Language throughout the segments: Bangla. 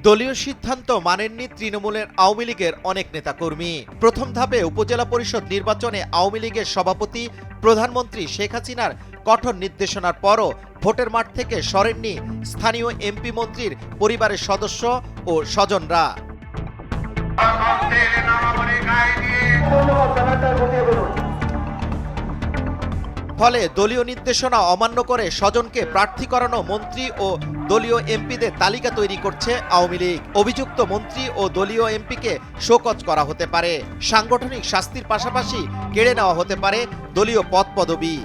দলীয় সিদ্ধান্ত মানেননি তৃণমূলের আওয়ামী লীগের অনেক নেতাকর্মী। প্রথম ধাপে উপজেলা পরিষদ নির্বাচনে আওয়ামী লীগের সভাপতি প্রধানমন্ত্রী শেখ হাসিনার কঠোর নির্দেশনার পরও ভোটের মাঠ থেকে সরেননি স্থানীয় এমপি মন্ত্রীর পরিবারের সদস্য ও স্বজনরা। ফলে দলীয় নির্দেশনা অমান্য করে স্বজনকে প্রার্থী করানো মন্ত্রী ও দলীয় এমপিদের তালিকা তৈরি করছে আওয়ামী লীগ। অভিযুক্ত মন্ত্রী ও দলীয় এমপিকে শোকজ করা হতে পারে, সাংগঠনিক শাস্তির পাশাপাশি কেড়ে নেওয়া হতে পারে দলীয় পদপদবি।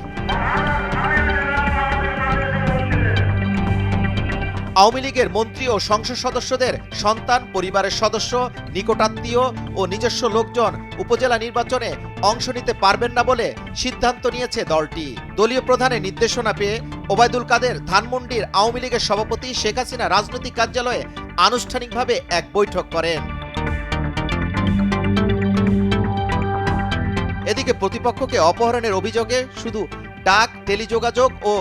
আওয়ামী লীগের মন্ত্রী ও সংসদ সদস্যদের সন্তান, পরিবারের সদস্য, নিকটাত্মীয় ও নিজস্ব লোকজন উপজেলা নির্বাচনে অংশ নিতে পারবেন না বলে সিদ্ধান্ত নিয়েছে দলটি। দলীয় প্রধানের নির্দেশনা পেয়ে ওবায়দুল কাদের ধানমন্ডির আওয়ামী লীগের সভাপতি শেখ হাসিনা রাজনৈতিক কার্যালয়ে আনুষ্ঠানিকভাবে এক বৈঠক করেন। এদিকে প্রতিপক্ষকে অপহরণের অভিযোগে শুধু ডাক, টেলিযোগাযোগ ও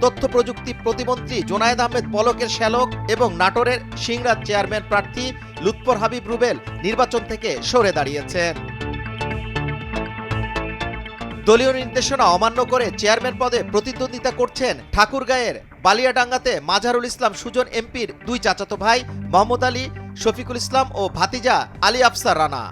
তথ্য প্রযুক্তি প্রতিমন্ত্রী জোনায়েদ আহমেদ পলকের শ্যালক এবং নাটোরের সিংড়ার চেয়ারম্যান প্রার্থী লুৎফর হাবিব রুবেল নির্বাচন থেকে সরে দাঁড়িয়েছেন। দলীয় নির্দেশনা অমান্য করে চেয়ারম্যান পদে প্রতিদ্বন্দ্বিতা করছেন ঠাকুরগাঁয়ের বালিয়াডাঙ্গাতে মাজারুল ইসলাম সুজন এমপির দুই চাচাতো ভাই মোহাম্মদ আলী, শফিকুল ইসলাম ও ভাতিজা আলী আফসার রানা।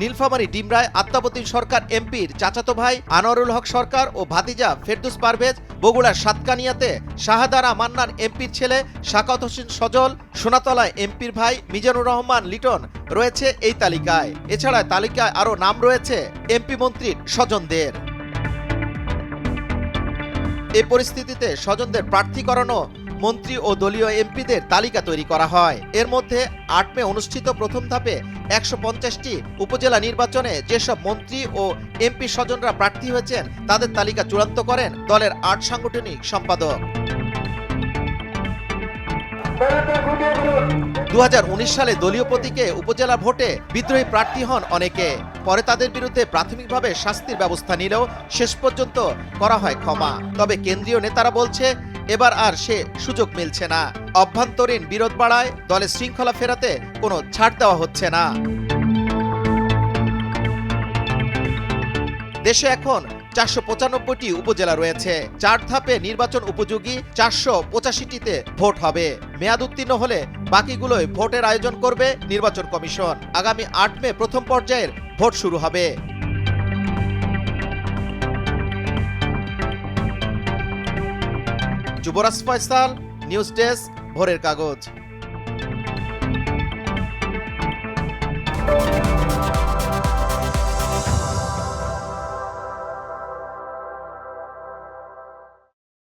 নীলফামারী ডিমরায় আত্মাবতীন সরকার এমপির চাচাতো ভাই আনোয়ারুল হক সরকার ও ভাতিজা ফেরদৌস পারভেজ, বগুড়ার সাতকানিয়াতে শাহাদারা মান্নান এমপির ছেলে শাকাওত হোসেন সজল, সোনাতলায় এমপির ভাই মিজানুর রহমান লিটন রয়েছে এই তালিকায়। এছাড়া তালিকায় আরও নাম রয়েছে এমপি মন্ত্রীর স্বজনদের। এই পরিস্থিতিতে স্বজনদের প্রার্থী করানো মন্ত্রী ও দলীয় এমপিদের তালিকা তৈরি করা হয়। এর মধ্যে ৮ মে অনুষ্ঠিত প্রথম ধাপে ১৫০টি উপজেলা নির্বাচনে যেসব মন্ত্রী ও এমপি স্বজনরা প্রার্থী হয়েছেন তাদের তালিকা চূড়ান্ত করেন দলের ৮ সাংগঠনিক সম্পাদক। ২০১৯ সালে দলীয় প্রতীকে উপজেলা ভোটে বিদ্রোহী প্রার্থী হন অনেকে। পরে তাদের বিরুদ্ধে প্রাথমিকভাবে শাস্তির ব্যবস্থা নিলেও শেষ পর্যন্ত করা হয় ক্ষমা। তবে কেন্দ্রীয় নেতারা বলছে এবার আর সে সুযোগ মিলছে না। অভ্যন্তরীণ বিরোধ বাড়ায় দলে শৃঙ্খলা ফেরাতে কোনো ছাড় দেওয়া হচ্ছে না। দেশে এখন ৪৯৫টি উপজেলা রয়েছে। ৪ ধাপে নির্বাচন উপযোগী ৪৮৫টিতে ভোট হবে। মেয়াদ উত্তীর্ণ হলে বাকিগুলোয় ভোটের আয়োজন করবে নির্বাচন কমিশন। আগামী ৮ মে প্রথম পর্যায়ের ভোট শুরু হবে। যুবরাজ ফয়সাল, নিউজ ডেস্ক, ভোরের কাগজ।